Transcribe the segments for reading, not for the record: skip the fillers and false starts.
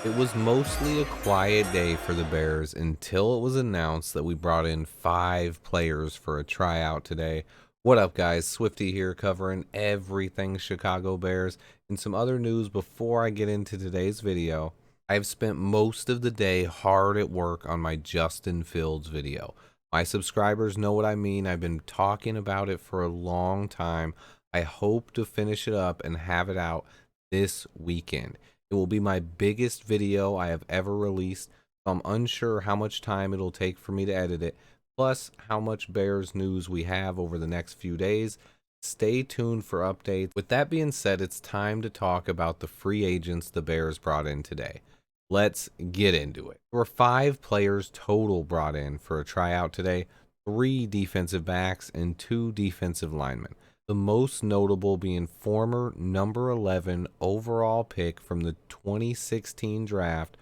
It was mostly a quiet day for the Bears until it was announced that we brought in 5 players for a tryout today. What up, guys? Swifty here covering everything Chicago Bears and some other news before I get into today's video. I've spent most of the day hard at work on my Justin Fields video. My subscribers know what I mean. I've been talking about it for a long time. I hope to finish it up and have it out this weekend. It will be my biggest video I have ever released, so I'm unsure how much time it'll take for me to edit it, plus how much Bears news we have over the next few days. Stay tuned for updates. With that being said, it's time to talk about the free agents the Bears brought in today. Let's get into it. There were 5 players total brought in for a tryout today, 3 defensive backs and 2 defensive linemen. The most notable being former number 11 overall pick from the 2016 draft,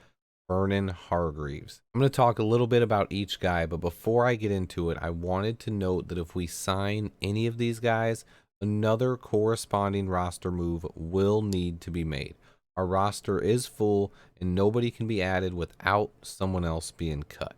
Vernon Hargreaves. I'm going to talk a little bit about each guy, but before I get into it, I wanted to note that if we sign any of these guys, another corresponding roster move will need to be made. Our roster is full and nobody can be added without someone else being cut.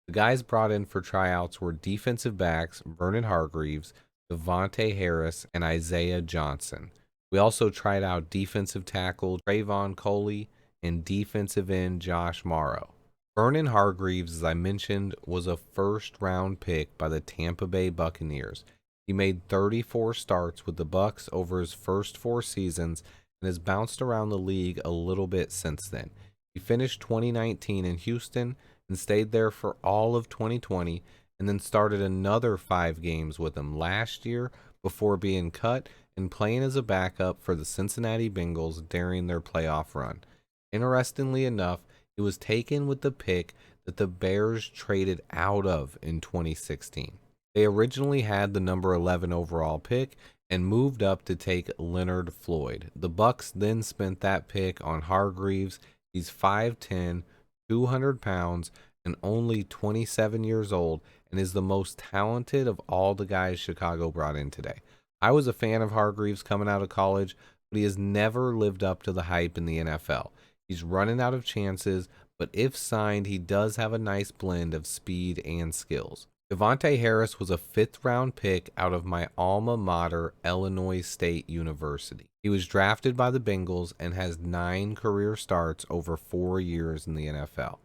The guys brought in for tryouts were defensive backs Vernon Hargreaves, Devonte Harris, and Isaiah Johnson. We also tried out defensive tackle Trayvon Coley and defensive end Josh Morrow. Vernon Hargreaves, as I mentioned, was a first-round pick by the Tampa Bay Buccaneers. He made 34 starts with the Bucs over his first 4 seasons and has bounced around the league a little bit since then. He finished 2019 in Houston and stayed there for all of 2020, and then started another 5 games with them last year before being cut and playing as a backup for the Cincinnati Bengals during their playoff run. Interestingly enough, he was taken with the pick that the Bears traded out of in 2016. They originally had the number 11 overall pick and moved up to take Leonard Floyd. The Bucs then spent that pick on Hargreaves. He's 5'10", 200 pounds, and only 27 years old, and is the most talented of all the guys Chicago brought in today. I was a fan of Hargreaves coming out of college, but he has never lived up to the hype in the NFL. He's running out of chances, but if signed, he does have a nice blend of speed and skills. Devonte Harris was a 5th-round pick out of my alma mater, Illinois State University. He was drafted by the Bengals and has 9 career starts over 4 years in the NFL.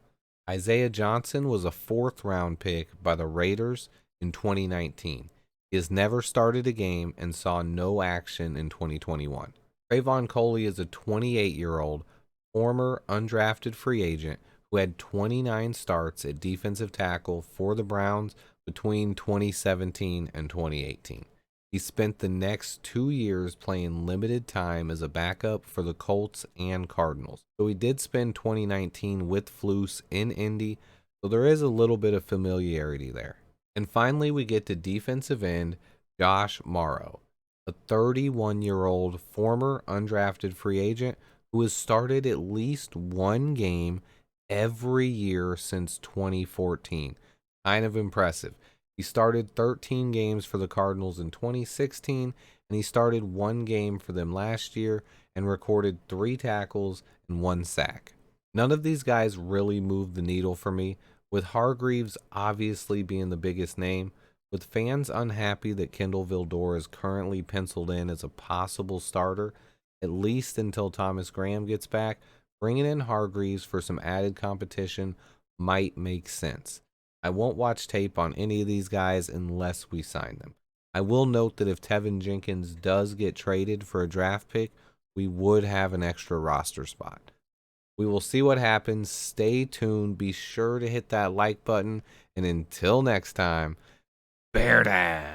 Isaiah Johnson was a 4th-round pick by the Raiders in 2019. He has never started a game and saw no action in 2021. Trayvon Coley is a 28-year-old former undrafted free agent who had 29 starts at defensive tackle for the Browns between 2017 and 2018. He spent the next 2 years playing limited time as a backup for the Colts and Cardinals. So he did spend 2019 with Flus in Indy, so there is a little bit of familiarity there. And finally, we get to defensive end Josh Morrow, a 31-year-old former undrafted free agent who has started at least 1 game every year since 2014. Kind of impressive. He started 13 games for the Cardinals in 2016, and he started 1 game for them last year and recorded 3 tackles and 1 sack. None of these guys really moved the needle for me, with Hargreaves obviously being the biggest name. With fans unhappy that Kendall Vildor is currently penciled in as a possible starter, at least until Thomas Graham gets back, bringing in Hargreaves for some added competition might make sense. I won't watch tape on any of these guys unless we sign them. I will note that if Tevin Jenkins does get traded for a draft pick, we would have an extra roster spot. We will see what happens. Stay tuned. Be sure to hit that like button. And until next time, bear down.